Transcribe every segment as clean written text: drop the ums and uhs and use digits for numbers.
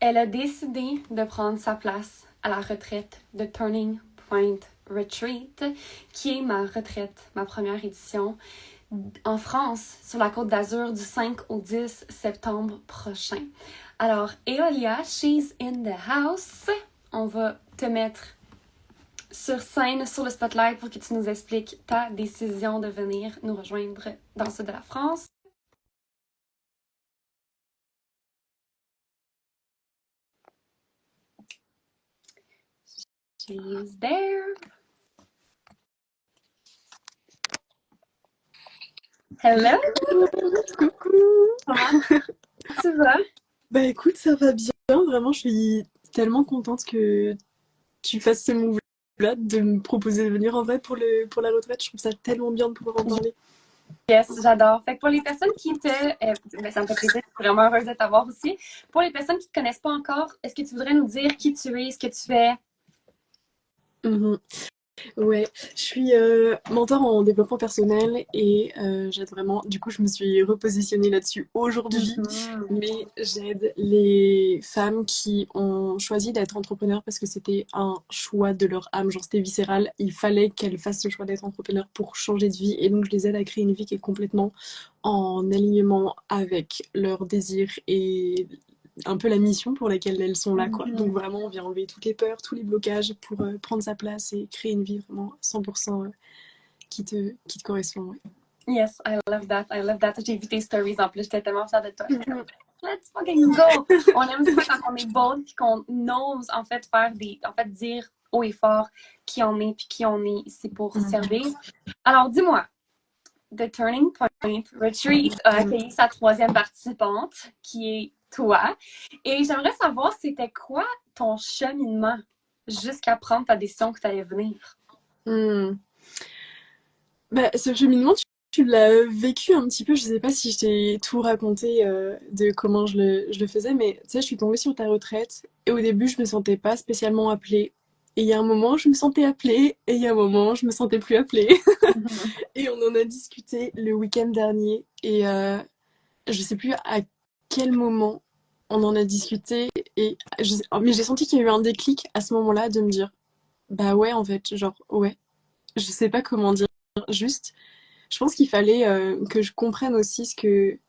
Elle a décidé de prendre sa place à la retraite de Turning Point Retreat, qui est ma retraite, ma première édition, en France, sur la Côte d'Azur, du 5 au 10 septembre prochain. Alors, Eolia, she's in the house. On va te mettre sur scène, sur le spotlight, pour que tu nous expliques ta décision de venir nous rejoindre dans le sud de la France. She's there. Hello! Coucou! Comment tu vas? Bah écoute, ça va bien. Vraiment, je suis tellement contente que tu fasses ce move-là, de me proposer de venir en vrai pour la retraite. Je trouve ça tellement bien de pouvoir en parler. Yes, j'adore. Fait que pour les personnes qui ça me fait plaisir, je suis vraiment heureuse de t'avoir aussi. Pour les personnes qui te connaissent pas encore, est-ce que tu voudrais nous dire qui tu es, ce que tu fais? Mhm. Ouais, je suis mentor en développement personnel et j'aide vraiment. Du coup, je me suis repositionnée là-dessus aujourd'hui, mais j'aide les femmes qui ont choisi d'être entrepreneurs parce que c'était un choix de leur âme, genre c'était viscéral. Il fallait qu'elles fassent ce choix d'être entrepreneur pour changer de vie et donc je les aide à créer une vie qui est complètement en alignement avec leurs désirs et un peu la mission pour laquelle elles sont là, quoi. Donc vraiment, on vient enlever toutes les peurs, tous les blocages pour prendre sa place et créer une vie vraiment 100% qui te correspond. Ouais. Yes, I love that. I love that. J'ai vu tes stories en plus. J'étais tellement fière de toi. Let's fucking go! On aime ça quand on est bold et qu'on ose en fait dire haut et fort qui on est puis qui on est ici pour servir. Alors dis-moi, The Turning Point Retreat a accueilli sa troisième participante, qui est toi. Et j'aimerais savoir, c'était quoi ton cheminement jusqu'à prendre ta décision que tu allais venir? Bah, ce cheminement, tu l'as vécu un petit peu. Je sais pas si je t'ai tout raconté de comment je le faisais, mais tu sais, je suis tombée sur ta retraite et au début, je me sentais pas spécialement appelée. Et il y a un moment, je me sentais appelée et il y a un moment, je me sentais plus appelée. Et on en a discuté le week-end dernier et je sais plus à quel moment on en a discuté mais j'ai senti qu'il y a eu un déclic à ce moment-là de me dire bah ouais en fait genre ouais je sais pas comment dire juste je pense qu'il fallait que je comprenne aussi ce que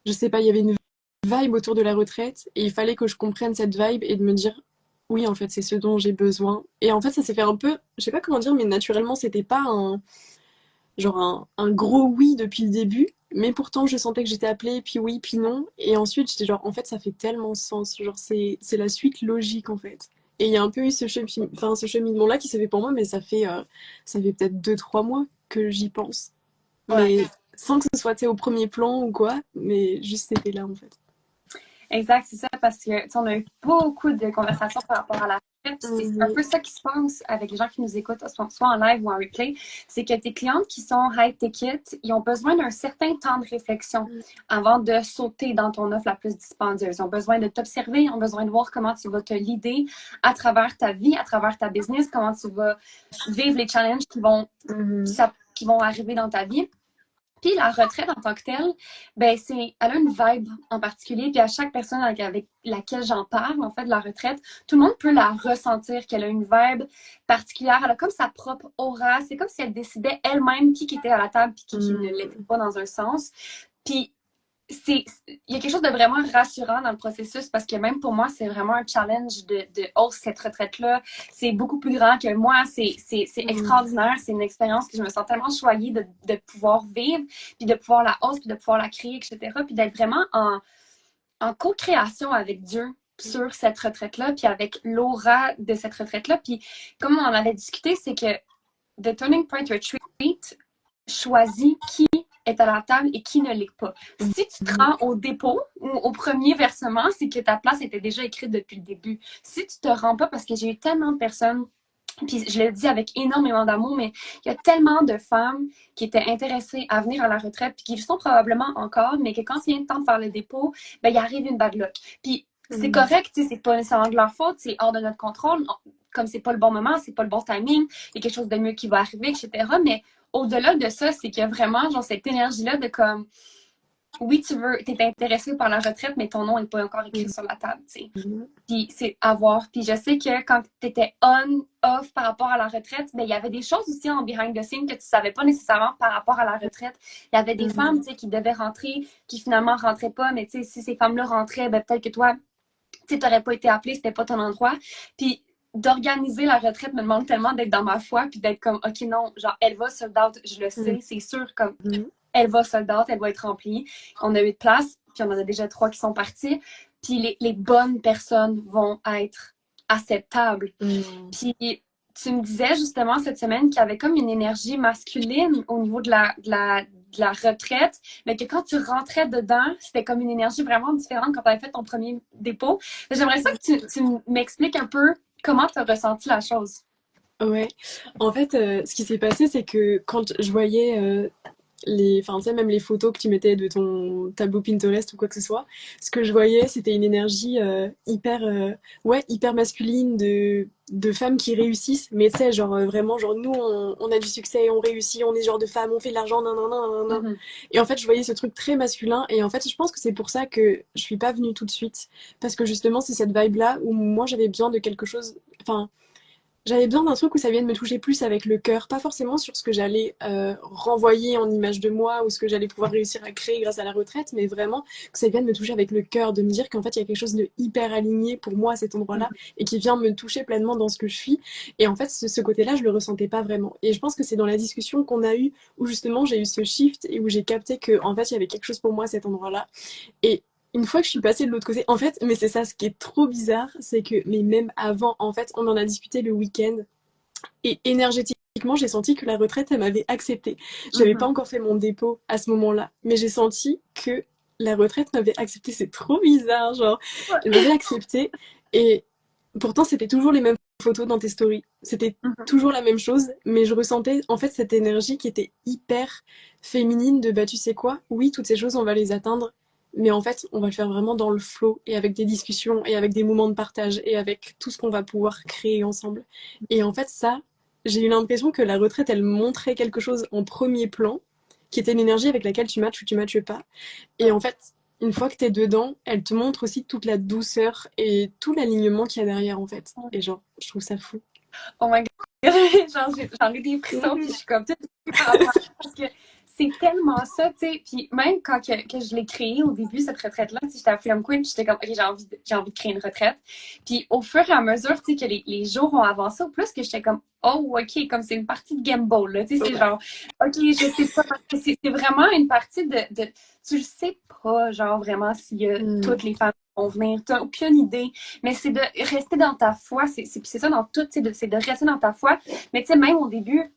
je sais pas il y avait une vibe autour de la retraite et il fallait que je comprenne cette vibe et de me dire oui en fait c'est ce dont j'ai besoin et en fait ça s'est fait un peu je sais pas comment dire mais naturellement c'était pas un gros oui depuis le début, mais pourtant je sentais que j'étais appelée, puis oui, puis non. Et ensuite j'étais genre, en fait ça fait tellement sens, genre c'est la suite logique en fait. Et il y a un peu eu ce cheminement-là qui s'est fait pour moi, mais ça fait peut-être 2-3 mois que j'y pense. Ouais. Mais sans que ce soit au premier plan ou quoi, mais juste c'était là en fait. Exact, c'est ça, parce que on a eu beaucoup de conversations par rapport à la retraite. C'est un peu ça qui se passe avec les gens qui nous écoutent, soit en live ou en replay. C'est que tes clientes qui sont high ticket, ils ont besoin d'un certain temps de réflexion avant de sauter dans ton offre la plus dispendieuse. Ils ont besoin de t'observer, ils ont besoin de voir comment tu vas te leader à travers ta vie, à travers ta business, comment tu vas vivre les challenges qui vont arriver dans ta vie. Puis la retraite en tant que telle, ben elle a une vibe en particulier. Puis à chaque personne avec laquelle j'en parle, en fait, de la retraite, tout le monde peut la ressentir qu'elle a une vibe particulière. Elle a comme sa propre aura. C'est comme si elle décidait elle-même qui était à la table puis qui ne l'était pas dans un sens. Puis il y a quelque chose de vraiment rassurant dans le processus parce que même pour moi, c'est vraiment un challenge de cette retraite-là. C'est beaucoup plus grand que moi. C'est extraordinaire. C'est une expérience que je me sens tellement choyée de pouvoir vivre, puis de pouvoir la hausse, puis de pouvoir la créer, etc. Puis d'être vraiment en co-création avec Dieu sur cette retraite-là, puis avec l'aura de cette retraite-là. Puis comme on en avait discuté, c'est que The Turning Point Retreat choisit qui est à la table et qui ne l'est pas. Si tu te rends au dépôt ou au premier versement, c'est que ta place était déjà écrite depuis le début. Si tu te rends pas, parce que j'ai eu tellement de personnes, puis je le dis avec énormément d'amour, mais il y a tellement de femmes qui étaient intéressées à venir à la retraite, puis qui le sont probablement encore, mais que quand il vient le temps de faire le dépôt, ben il arrive une bad luck. Puis c'est correct, c'est pas nécessairement de leur faute, c'est hors de notre contrôle. Comme c'est pas le bon moment, c'est pas le bon timing, il y a quelque chose de mieux qui va arriver, etc. Mais au-delà de ça, c'est qu'il y a vraiment genre cette énergie-là de comme oui, t'es intéressé par la retraite, mais ton nom n'est pas encore écrit sur la table, tu sais. Mhm. Puis c'est à voir. Puis je sais que quand tu étais on, off par rapport à la retraite, ben, il y avait des choses aussi en behind the scenes que tu savais pas nécessairement par rapport à la retraite. Il y avait des femmes, Mhm. tu sais, qui devaient rentrer, qui finalement rentraient pas, mais tu sais, si ces femmes-là rentraient, ben, peut-être que toi, tu sais, t'aurais pas été appelée, c'était pas ton endroit. Puis d'organiser la retraite me demande tellement d'être dans ma foi, puis d'être comme, OK, non, genre, elle va sold out, je le sais, c'est sûr, comme, Mhm. elle va sold out, elle va être remplie. On a 8 places, puis on en a déjà 3 qui sont partis. Puis les bonnes personnes vont être acceptables. Mhm. Puis tu me disais justement cette semaine qu'il y avait comme une énergie masculine au niveau de la retraite, mais que quand tu rentrais dedans, c'était comme une énergie vraiment différente quand tu avais fait ton premier dépôt. J'aimerais ça que tu m'expliques un peu comment tu as ressenti la chose. Ouais, en fait, ce qui s'est passé, c'est que quand je voyais enfin, tu sais, même les photos que tu mettais de ton tableau Pinterest ou quoi que ce soit, ce que je voyais, c'était une énergie ouais, hyper masculine de femmes qui réussissent, mais tu sais, genre vraiment, genre nous, on a du succès, on réussit, on est ce genre de femmes, on fait de l'argent, nan, nan, nan, nan, nan. Mhm. Et en fait, je voyais ce truc très masculin, et en fait, je pense que c'est pour ça que je suis pas venue tout de suite, parce que justement, c'est cette vibe-là où moi, j'avais besoin de quelque chose, enfin, j'avais besoin d'un truc où ça vienne me toucher plus avec le cœur, pas forcément sur ce que j'allais renvoyer en image de moi ou ce que j'allais pouvoir réussir à créer grâce à la retraite, mais vraiment que ça vienne me toucher avec le cœur, de me dire qu'en fait il y a quelque chose de hyper aligné pour moi à cet endroit-là et qui vient me toucher pleinement dans ce que je suis. Et en fait ce côté-là je le ressentais pas vraiment. Et je pense que c'est dans la discussion qu'on a eue où justement j'ai eu ce shift et où j'ai capté que en fait il y avait quelque chose pour moi à cet endroit-là. Et une fois que je suis passée de l'autre côté, en fait, mais c'est ça ce qui est trop bizarre, c'est que, mais même avant, en fait, on en a discuté le week-end, et énergétiquement, j'ai senti que la retraite, elle m'avait acceptée. J'avais pas Mhm. encore fait mon dépôt à ce moment-là, mais j'ai senti que la retraite m'avait acceptée. C'est trop bizarre, genre, elle m'avait acceptée, et pourtant, c'était toujours les mêmes photos dans tes stories. C'était Mhm. toujours la même chose, mais je ressentais en fait cette énergie qui était hyper féminine de bah tu sais quoi, oui, toutes ces choses, on va les atteindre, mais en fait, on va le faire vraiment dans le flow et avec des discussions et avec des moments de partage et avec tout ce qu'on va pouvoir créer ensemble. Et en fait, ça, j'ai eu l'impression que la retraite, elle montrait quelque chose en premier plan, qui était l'énergie avec laquelle tu matches ou tu matches pas. Et en fait, une fois que t'es dedans, elle te montre aussi toute la douceur et tout l'alignement qu'il y a derrière, en fait. Et genre, je trouve ça fou. Oh my god, j'en ai des frissons, puis je suis comme toute par rapport à ça, parce que c'est tellement ça, tu sais. Puis même quand que je l'ai créée au début, cette retraite-là, tu sais, j'étais à Freedom Queen, puis j'étais comme, OK, j'ai envie de créer une retraite. Puis au fur et à mesure, tu sais, que les jours ont avancé, au plus que j'étais comme, oh, OK, comme c'est une partie de gamble, là, tu sais, c'est Ouais. genre, OK, je sais pas, parce que c'est vraiment une partie tu le sais pas, genre, vraiment, s'il y a Mm. toutes les femmes qui vont venir, t'as aucune idée. Mais c'est de rester dans ta foi. C'est ça dans tout, c'est de rester dans ta foi. Mais tu sais, même au début,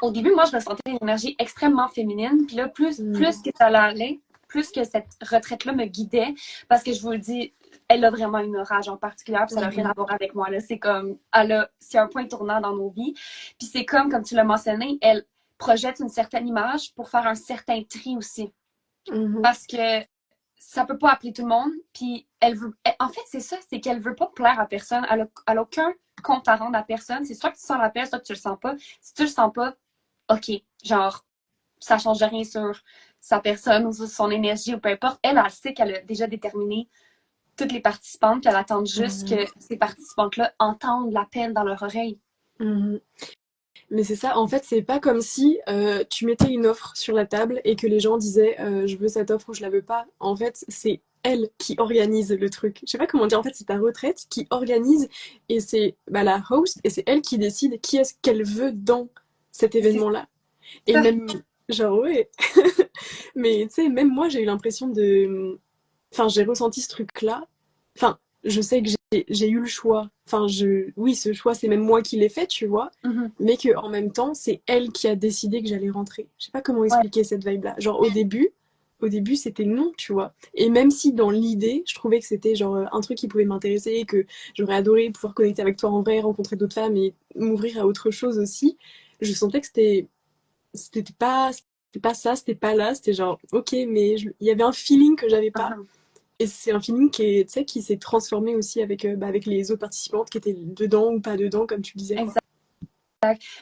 moi, je ressentais une énergie extrêmement féminine. Puis là, plus Mm. que ça allait, plus que cette retraite-là me guidait, parce que je vous le dis, elle a vraiment une orage en particulier, puis ça n'a rien à Mhm. voir avec moi. Là. C'est comme, c'est un point tournant dans nos vies. Puis c'est comme tu l'as mentionné, elle projette une certaine image pour faire un certain tri aussi. Mhm. Parce que ça peut pas appeler tout le monde. Puis en fait, c'est ça, c'est qu'elle veut pas plaire à personne. Elle a aucun compte à rendre à personne. C'est soit que tu sens l'appel, soit que tu le sens pas. Si tu le sens pas, OK, genre, ça change rien sur sa personne ou sur son énergie ou peu importe. Elle sait qu'elle a déjà déterminé toutes les participantes, puis elle attend juste Mhm. que ces participantes-là entendent l'appel dans leur oreille. Mhm. Mais c'est ça, en fait, c'est pas comme si tu mettais une offre sur la table et que les gens disaient je veux cette offre ou je la veux pas. En fait, c'est elle qui organise le truc. Je sais pas comment dire, en fait, c'est ta retraite qui organise et c'est bah, la host et c'est elle qui décide qui est-ce qu'elle veut dans cet C'est événement-là. Et ça. même, genre, ouais. Mais tu sais, même moi, j'ai eu l'impression de. Enfin, j'ai ressenti ce truc-là. Enfin, je sais que j'ai eu le choix. Enfin, oui, ce choix, c'est même moi qui l'ai fait, tu vois. Mhm. Mais que en même temps, c'est elle qui a décidé que j'allais rentrer. Je sais pas comment Ouais. expliquer cette vibe-là. Genre, au début, c'était non, tu vois. Et même si dans l'idée, je trouvais que c'était genre un truc qui pouvait m'intéresser, que j'aurais adoré pouvoir connecter avec toi en vrai, rencontrer d'autres femmes et m'ouvrir à autre chose aussi, je sentais que c'était pas ça, c'était pas là, c'était genre ok, mais il y avait un feeling que j'avais pas. Mhm. Et c'est un feeling tu sais, qui s'est transformé aussi avec, bah, avec les autres participantes qui étaient dedans ou pas dedans, comme tu disais, quoi. Exact.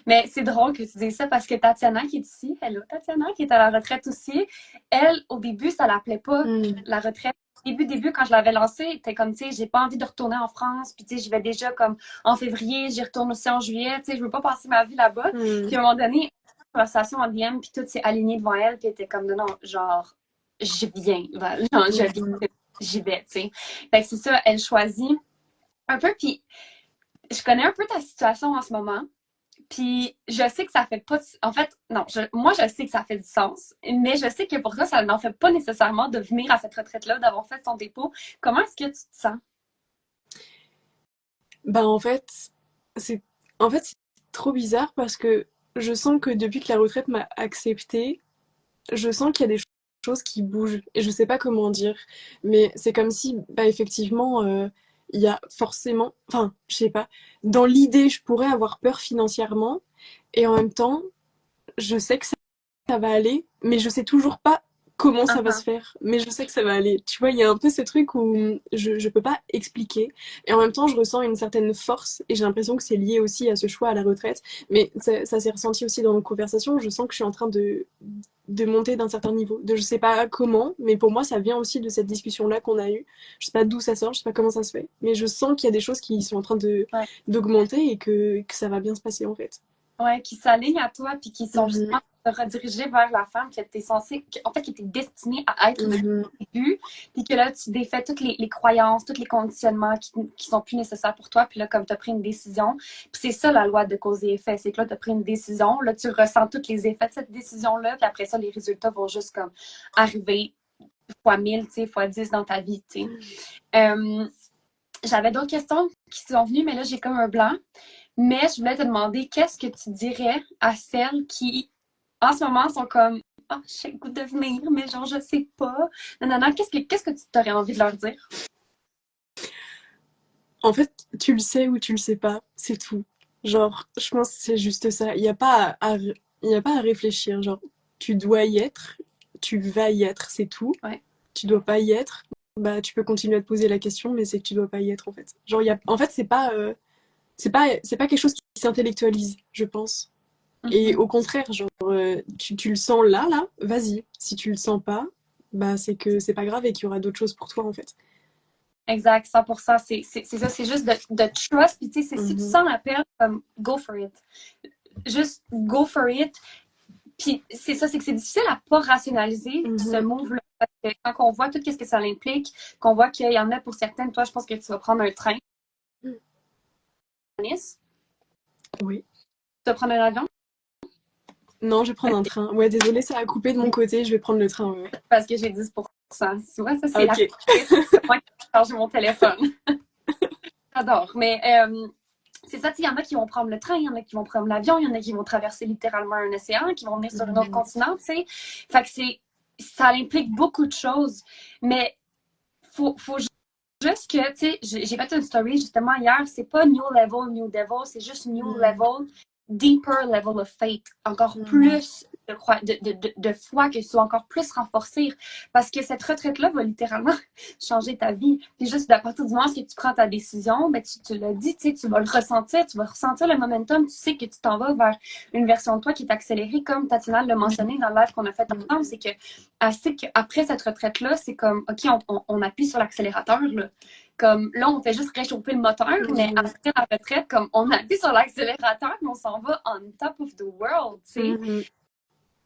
Mais c'est drôle que tu dises ça parce que Tatiana qui est ici, hello Tatiana, qui est à la retraite aussi, elle, au début, ça l'appelait pas la retraite. Début, quand je l'avais lancée, t'es comme, tu sais, j'ai pas envie de retourner en France, puis tu sais, j'y vais déjà comme en février, j'y retourne aussi en juillet, tu sais, je veux pas passer ma vie là-bas. Puis à un moment donné, conversation en DM, puis tout s'est aligné devant elle, puis elle était comme, non, non, genre, je viens, Val. Genre, je viens, j'y vais, tu sais. Fait que c'est ça, elle choisit un peu, puis je connais un peu ta situation en ce moment. Puis je sais que ça fait pas. En fait, non, moi je sais que ça fait du sens, mais je sais que pour toi, ça n'en fait pas nécessairement de venir à cette retraite-là, d'avoir fait ton dépôt. Comment est-ce que tu te sens? Bah c'est en fait c'est trop bizarre parce que je sens que depuis que la retraite m'a acceptée, je sens qu'il y a des choses qui bougent et je sais pas comment dire, mais c'est comme si bah effectivement il y a forcément, enfin je sais pas, dans l'idée je pourrais avoir peur financièrement et en même temps je sais que ça va aller, mais je sais toujours pas comment ça va se Uh-huh. faire, mais je sais que ça va aller. Tu vois, il y a un peu ce truc où je peux pas expliquer, et en même temps, je ressens une certaine force, et j'ai l'impression que c'est lié aussi à ce choix à la retraite, mais ça s'est ressenti aussi dans nos conversations, je sens que je suis en train de monter d'un certain niveau, de je sais pas comment, mais pour moi, ça vient aussi de cette discussion-là qu'on a eue. Je sais pas d'où ça sort, je sais pas comment ça se fait, mais je sens qu'il y a des choses qui sont en train Ouais. d'augmenter et que ça va bien se passer en fait. Ouais, qui s'alignent à toi, puis qui sont Mhm, justement te rediriger vers la femme que tu es censée, en fait, qui était destinée à être depuis mhm, le début, puis que là, tu défais toutes les croyances, tous les conditionnements qui sont plus nécessaires pour toi, puis là, comme tu as pris une décision, puis c'est ça la loi de cause et effet, c'est que là, tu as pris une décision, là, tu ressens tous les effets de cette décision-là, puis après ça, les résultats vont juste comme arriver fois 1000, tu sais, fois 10 dans ta vie, tu sais. J'avais d'autres questions qui sont venues, mais là, j'ai comme un blanc. Mais je voulais te demander, qu'est-ce que tu dirais à celles qui, en ce moment, sont comme « Ah, oh, j'ai le goût de venir, mais genre, je sais pas. » Non, non, non, qu'est-ce que tu t'aurais envie de leur dire? En fait, tu le sais ou tu le sais pas, c'est tout. Genre, je pense que c'est juste ça. Il y a pas à réfléchir. Genre, tu dois y être, tu vas y être, c'est tout. Ouais. Tu dois pas y être. Bah, tu peux continuer à te poser la question, mais c'est que tu dois pas y être en fait. Genre, en fait, c'est pas quelque chose qui s'intellectualise, je pense. Et Mhm. au contraire, genre, tu le sens là, vas-y. Si tu le sens pas, bah, c'est que c'est pas grave et qu'il y aura d'autres choses pour toi en fait. Exact, 100%. C'est ça, c'est juste de trust. Puis tu sais, si tu Mhm, sens l'appel, comme go for it. Juste go for it. Puis c'est ça, c'est que c'est difficile à pas rationaliser ce mhm. move-là. Parce que quand on voit tout ce que ça implique, qu'on voit qu'il y en a pour certaines, toi, je pense que tu vas prendre un train à Nice, Oui. tu vas prendre un avion. Non, je vais prendre un train. Ouais, désolé, ça a coupé de mon côté. Je vais prendre le train. Ouais. Parce que j'ai 10%. Tu vois, ça, c'est la Ok. c'est moi qui ai chargé mon téléphone. J'adore. Mais c'est ça, il y en a qui vont prendre le train, il y en a qui vont prendre l'avion, il y en a qui vont traverser littéralement un océan, qui vont venir sur un autre continent, tu sais. Fait que ça implique beaucoup de choses. Mais faut juste que, tu sais, j'ai fait une story justement hier, c'est pas new level, new devil, c'est juste new level, deeper level of faith. Encore plus de foi que tu sois encore plus renforcer. Parce que cette retraite-là va littéralement changer ta vie. Puis juste à partir du moment où tu prends ta décision, ben tu l'as dit, tu sais, tu vas le ressentir, tu vas ressentir le momentum, tu sais que tu t'en vas vers une version de toi qui est accélérée, comme Tatiana l'a mentionné dans le live qu'on a fait ensemble, c'est que après cette retraite-là, c'est comme, OK, on appuie sur l'accélérateur, là. Comme là, on fait juste réchauffer le moteur, mais après la retraite, comme on appuie sur l'accélérateur, mais on s'en va on top of the world, tu sais.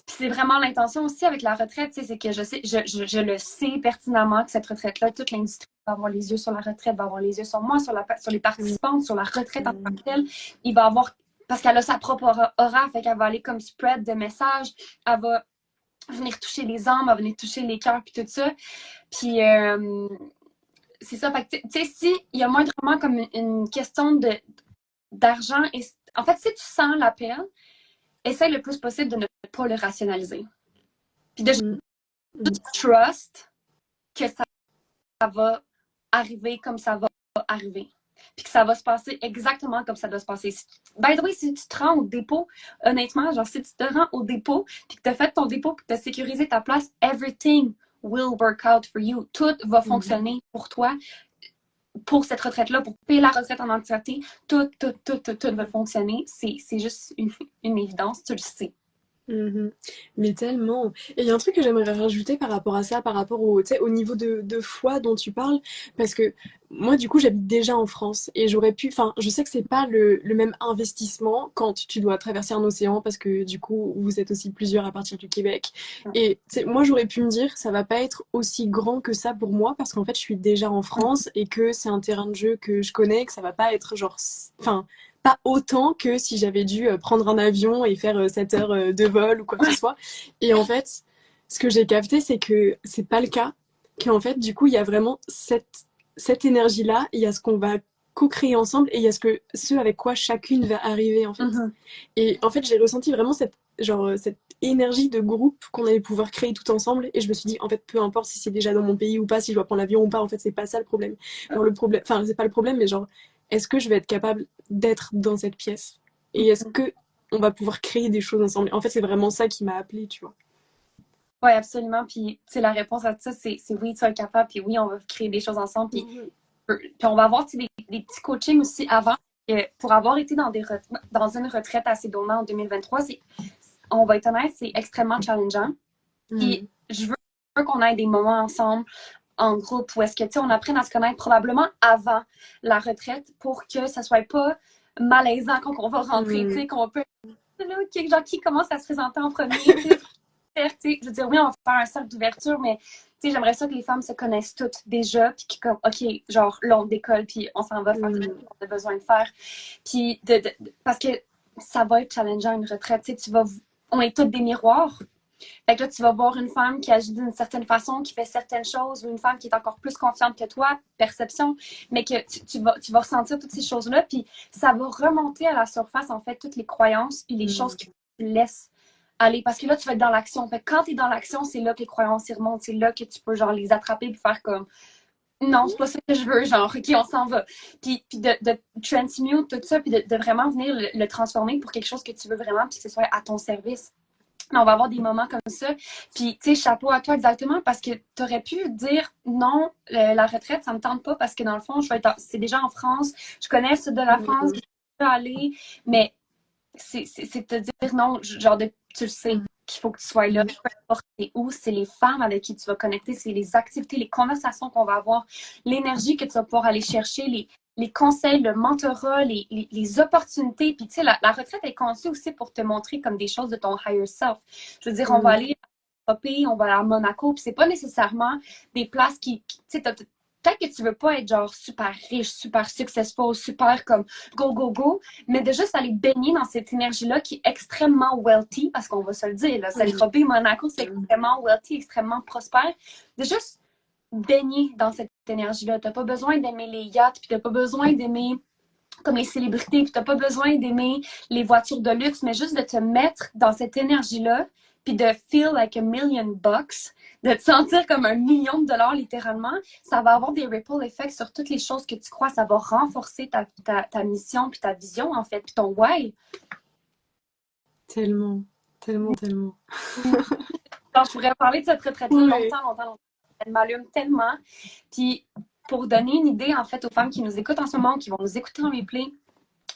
Puis c'est vraiment l'intention aussi avec la retraite, tu sais, c'est que je sais, je le sais pertinemment que cette retraite-là, toute l'industrie va avoir les yeux sur la retraite, va avoir les yeux sur moi, sur les participantes, sur la retraite en tant que telle. Il va avoir, parce qu'elle a sa propre aura, fait qu'elle va aller comme spread de messages, elle va venir toucher les âmes, elle va venir toucher les cœurs, puis tout ça. Puis c'est ça, fait que tu sais, si il y a moins vraiment comme une question d'argent, et en fait, si tu sens l'appel, essaye le plus possible de ne pas le rationaliser. Puis de juste trust que ça va arriver comme ça va arriver. Puis que ça va se passer exactement comme ça doit se passer. By the way, si tu te rends au dépôt, honnêtement, genre si tu te rends au dépôt, puis que tu as fait ton dépôt, puis que tu as sécurisé ta place, everything will work out for you. Tout va fonctionner pour toi. pour cette retraite-là, pour payer la retraite en entièreté, tout va fonctionner. C'est juste une évidence, tu le sais. Mhm. Mais tellement. Et il y a un truc que j'aimerais rajouter par rapport à ça, par rapport au, tu sais, au niveau de foi dont tu parles, parce que moi, du coup, j'habite déjà en France et j'aurais pu, enfin, je sais que c'est pas le même investissement quand tu dois traverser un océan, parce que du coup, vous êtes aussi plusieurs à partir du Québec. Et tu sais, moi, j'aurais pu me dire, ça va pas être aussi grand que ça pour moi, parce qu'en fait, je suis déjà en France et que c'est un terrain de jeu que je connais, que ça va pas être genre, enfin, pas autant que si j'avais dû prendre un avion et faire 7 heures de vol ou quoi que ce soit. Et en fait, ce que j'ai capté, c'est que c'est pas le cas. Qu'en fait, du coup, il y a vraiment cette énergie-là, il y a ce qu'on va co-créer ensemble et il y a ce avec quoi chacune va arriver, en fait. Mm-hmm. Et en fait, j'ai ressenti vraiment cette énergie de groupe qu'on allait pouvoir créer tout ensemble. Et je me suis dit, en fait, peu importe si c'est déjà dans mon pays ou pas, si je dois prendre l'avion ou pas, en fait, c'est pas ça le problème. Genre, le problème, enfin, c'est pas le problème, mais genre, est-ce que je vais être capable d'être dans cette pièce? Et est-ce que on va pouvoir créer des choses ensemble? En fait, c'est vraiment ça qui m'a appelée, tu vois. Oui, absolument. Puis, tu sais, la réponse à ça, c'est oui, tu es capable. Puis oui, on va créer des choses ensemble. Puis on va avoir des petits coachings aussi avant. Pour avoir été dans une retraite à Sedona en 2023, on va être honnête, c'est extrêmement challengeant. Puis Mhm. je veux qu'on ait des moments ensemble en groupe où est-ce que, tu sais, on apprenne à se connaître probablement avant la retraite pour que ça soit pas malaisant quand on va rentrer, tu Mhm. sais, qu'on peut, là, genre, qui commence à se présenter en premier, tu sais, je veux dire, oui, on va faire un cercle d'ouverture, mais tu sais, j'aimerais ça que les femmes se connaissent toutes déjà, puis qui comme, OK, genre, là, on décolle, puis on s'en va faire ce Mhm. qu'on a besoin de faire. Puis, parce que ça va être challengeant, une retraite, tu sais, on est toutes des miroirs. Fait que là, tu vas voir une femme qui agit d'une certaine façon, qui fait certaines choses, ou une femme qui est encore plus confiante que toi, perception, mais que tu vas ressentir toutes ces choses-là, puis ça va remonter à la surface, en fait, toutes les croyances, puis les choses Mhm. qui te laissent aller. Parce que là, tu vas être dans l'action. Fait que quand tu es dans l'action, c'est là que les croyances y remontent, c'est là que tu peux, genre, les attraper et faire comme non, c'est pas ça que je veux, genre, OK, on s'en va. Puis de transmute tout ça, puis de vraiment venir le transformer pour quelque chose que tu veux vraiment, puis que ce soit à ton service. On va avoir des moments comme ça. Puis, tu sais, chapeau à toi exactement, parce que tu aurais pu dire non, la retraite, ça me tente pas, parce que dans le fond, c'est déjà en France, je connais le sud de la France, je peux aller, mais c'est te dire non, genre, tu le sais qu'il faut que tu sois là, peu importe où, c'est les femmes avec qui tu vas connecter, c'est les activités, les conversations qu'on va avoir, l'énergie que tu vas pouvoir aller chercher, les conseils, le mentorat, les opportunités. Puis, tu sais, la retraite est conçue aussi pour te montrer comme des choses de ton higher self. Je veux dire, on va Mhm. aller à Europe, on va aller à Monaco, puis c'est pas nécessairement des places tu sais, peut-être que tu veux pas être genre super riche, super successful, super comme go, go, go, mais de juste aller baigner dans cette énergie-là qui est extrêmement wealthy, parce qu'on va se le dire, là, Oui. Saint-Tropez, Monaco, c'est extrêmement wealthy, extrêmement prospère. De juste baigner dans cette énergie-là. T'as pas besoin d'aimer les yachts, puis t'as pas besoin d'aimer comme les célébrités, puis t'as pas besoin d'aimer les voitures de luxe, mais juste de te mettre dans cette énergie-là, puis de feel like a million bucks, de te sentir comme 1 million de dollars littéralement, ça va avoir des ripple effects sur toutes les choses que tu crois, ça va renforcer ta mission, puis ta vision en fait, puis ton why. Tellement, tellement, tellement. Alors, je pourrais parler de cette retraite-là Ouais. longtemps, longtemps, longtemps. Elle m'allume tellement. Puis, pour donner une idée, en fait, aux femmes qui nous écoutent en ce moment, qui vont nous écouter en replay,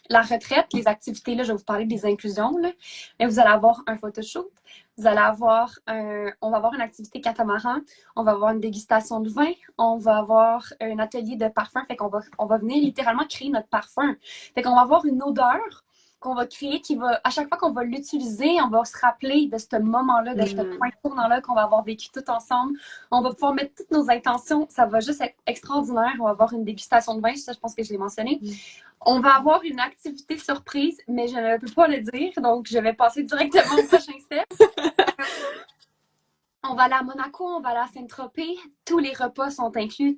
la retraite, les activités, là, je vais vous parler des inclusions, là, mais vous allez avoir un photoshoot, vous allez avoir on va avoir une activité catamaran, on va avoir une dégustation de vin, on va avoir un atelier de parfum, fait on va venir littéralement créer notre parfum. Fait qu'on va avoir une odeur qu'on va créer qui va, à chaque fois qu'on va l'utiliser, on va se rappeler de ce moment-là, de ce point Mhm. tournant-là qu'on va avoir vécu tout ensemble. On va pouvoir mettre toutes nos intentions, ça va juste être extraordinaire. On va avoir une dégustation de vin, ça je pense que je l'ai mentionné. On va avoir une activité surprise, mais je ne peux pas le dire, donc je vais passer directement au prochain step. On va aller à Monaco, on va aller à Saint-Tropez. Tous les repas sont inclus.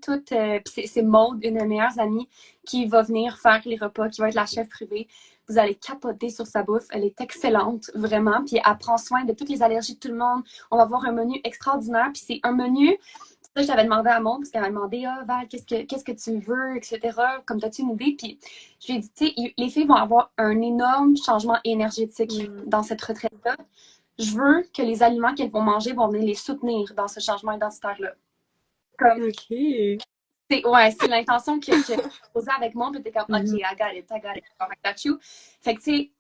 C'est Maude, une de mes meilleures amies, qui va venir faire les repas, qui va être la chef privée. Vous allez capoter sur sa bouffe. Elle est excellente, vraiment. Puis elle prend soin de toutes les allergies de tout le monde. On va avoir un menu extraordinaire. Puis c'est un menu. Ça, je t'avais demandé à Maude, parce qu'elle m'a demandé, ah, Val, qu'est-ce que tu veux, etc. Comme as-tu une idée? Puis je lui ai dit, tu sais, les filles vont avoir un énorme changement énergétique Mhm. dans cette retraite-là. Je veux que les aliments qu'elles vont manger vont venir les soutenir dans ce changement identitaire-là. Comme Ok. c'est l'intention que tu posée avec moi, puis t'es comme, OK, Mhm. I got it, I got you. Fait que, tu sais,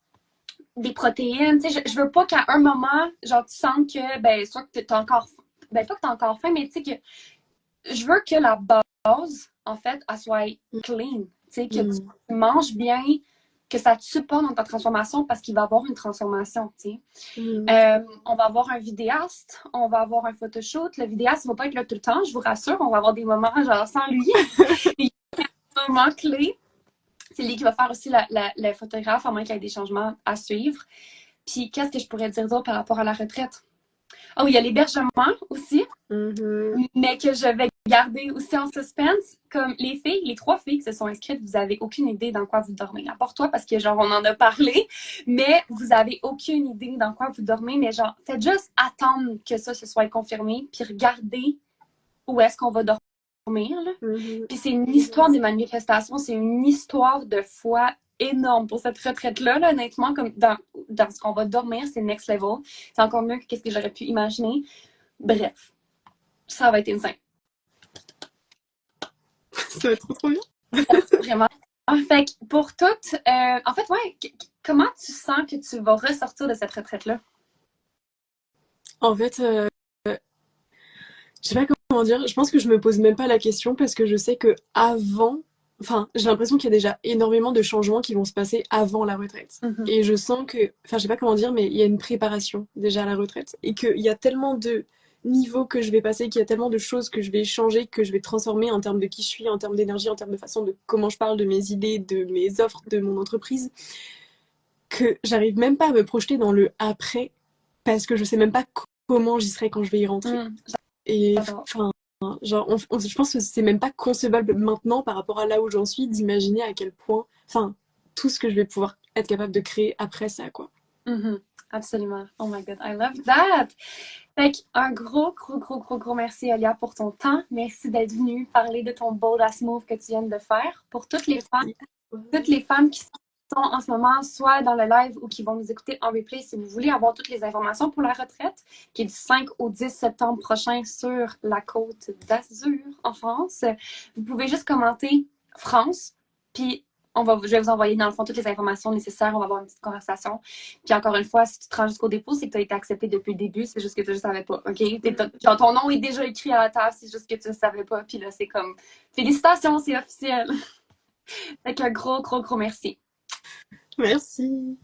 des protéines, tu sais, je veux pas qu'à un moment, genre, tu sens que, ben, soit que t'as encore, ben, pas que t'as encore faim, mais tu sais, que je veux que la base, en fait, elle soit clean. Tu sais, que tu Mhm. manges bien, que ça ne tue pas dans ta transformation parce qu'il va y avoir une transformation, tu sais. Mhm. On va avoir un vidéaste, on va avoir un photoshoot. Le vidéaste ne va pas être là tout le temps, je vous rassure. On va avoir des moments genre sans lui. Des moments clés. C'est lui qui va faire aussi le photographe, à moins qu'il y ait des changements à suivre. Puis, qu'est-ce que je pourrais dire d'autre par rapport à la retraite? Ah oui, il y a l'hébergement aussi, Mhm. mais que je vais garder aussi en suspense. Comme les filles, les 3 filles qui se sont inscrites, vous avez aucune idée dans quoi vous dormez. À part toi, parce que genre, on en a parlé, mais vous avez aucune idée dans quoi vous dormez. Mais genre, faites juste attendre que ça se soit confirmé, puis regardez où est-ce qu'on va dormir, là. Mhm. Puis c'est une histoire de manifestation, c'est une histoire de foi énorme pour cette retraite-là, là, honnêtement, comme dans ce qu'on va dormir, c'est next level. C'est encore mieux que ce que j'aurais pu imaginer. Bref, ça va être insane. Ça va être trop, trop bien. Vraiment. En fait, pour toutes, en fait, ouais, comment tu sens que tu vas ressortir de cette retraite-là? En fait, je sais pas comment dire. Je pense que je me pose même pas la question parce que je sais que avant, enfin, j'ai l'impression qu'il y a déjà énormément de changements qui vont se passer avant la retraite. Mhm. Et je sens que, enfin, je sais pas comment dire, mais il y a une préparation déjà à la retraite et qu'il y a tellement de niveaux que je vais passer, qu'il y a tellement de choses que je vais changer, que je vais transformer en termes de qui je suis, en termes d'énergie, en termes de façon de comment je parle, de mes idées, de mes offres, de mon entreprise, que j'arrive même pas à me projeter dans le après parce que je sais même pas comment j'y serai quand je vais y rentrer. Mm, Et j'adore. enfin, genre, je pense que c'est même pas concevable maintenant par rapport à là où j'en suis d'imaginer à quel point, enfin, tout ce que je vais pouvoir être capable de créer après ça, quoi. Mhm. Absolument. Oh my God, I love that. Fait un gros, gros, gros, gros, gros merci, Olia, pour ton temps. Merci d'être venue parler de ton bold ass move que tu viens de faire. Pour Merci. toutes les femmes qui sont en ce moment soit dans le live ou qui vont nous écouter en replay, si vous voulez avoir toutes les informations pour la retraite, qui est du 5 au 10 septembre prochain sur la côte d'Azur en France, vous pouvez juste commenter France, puis je vais vous envoyer dans le fond toutes les informations nécessaires. On va avoir une petite conversation. Puis encore une fois, si tu te rends jusqu'au dépôt, c'est que tu as été accepté depuis le début. C'est juste que tu ne le savais pas. OK? Genre, ton nom est déjà écrit à la table. C'est juste que tu ne le savais pas. Puis là, c'est comme félicitations, c'est officiel. Fait qu'un gros, gros, gros merci. Merci.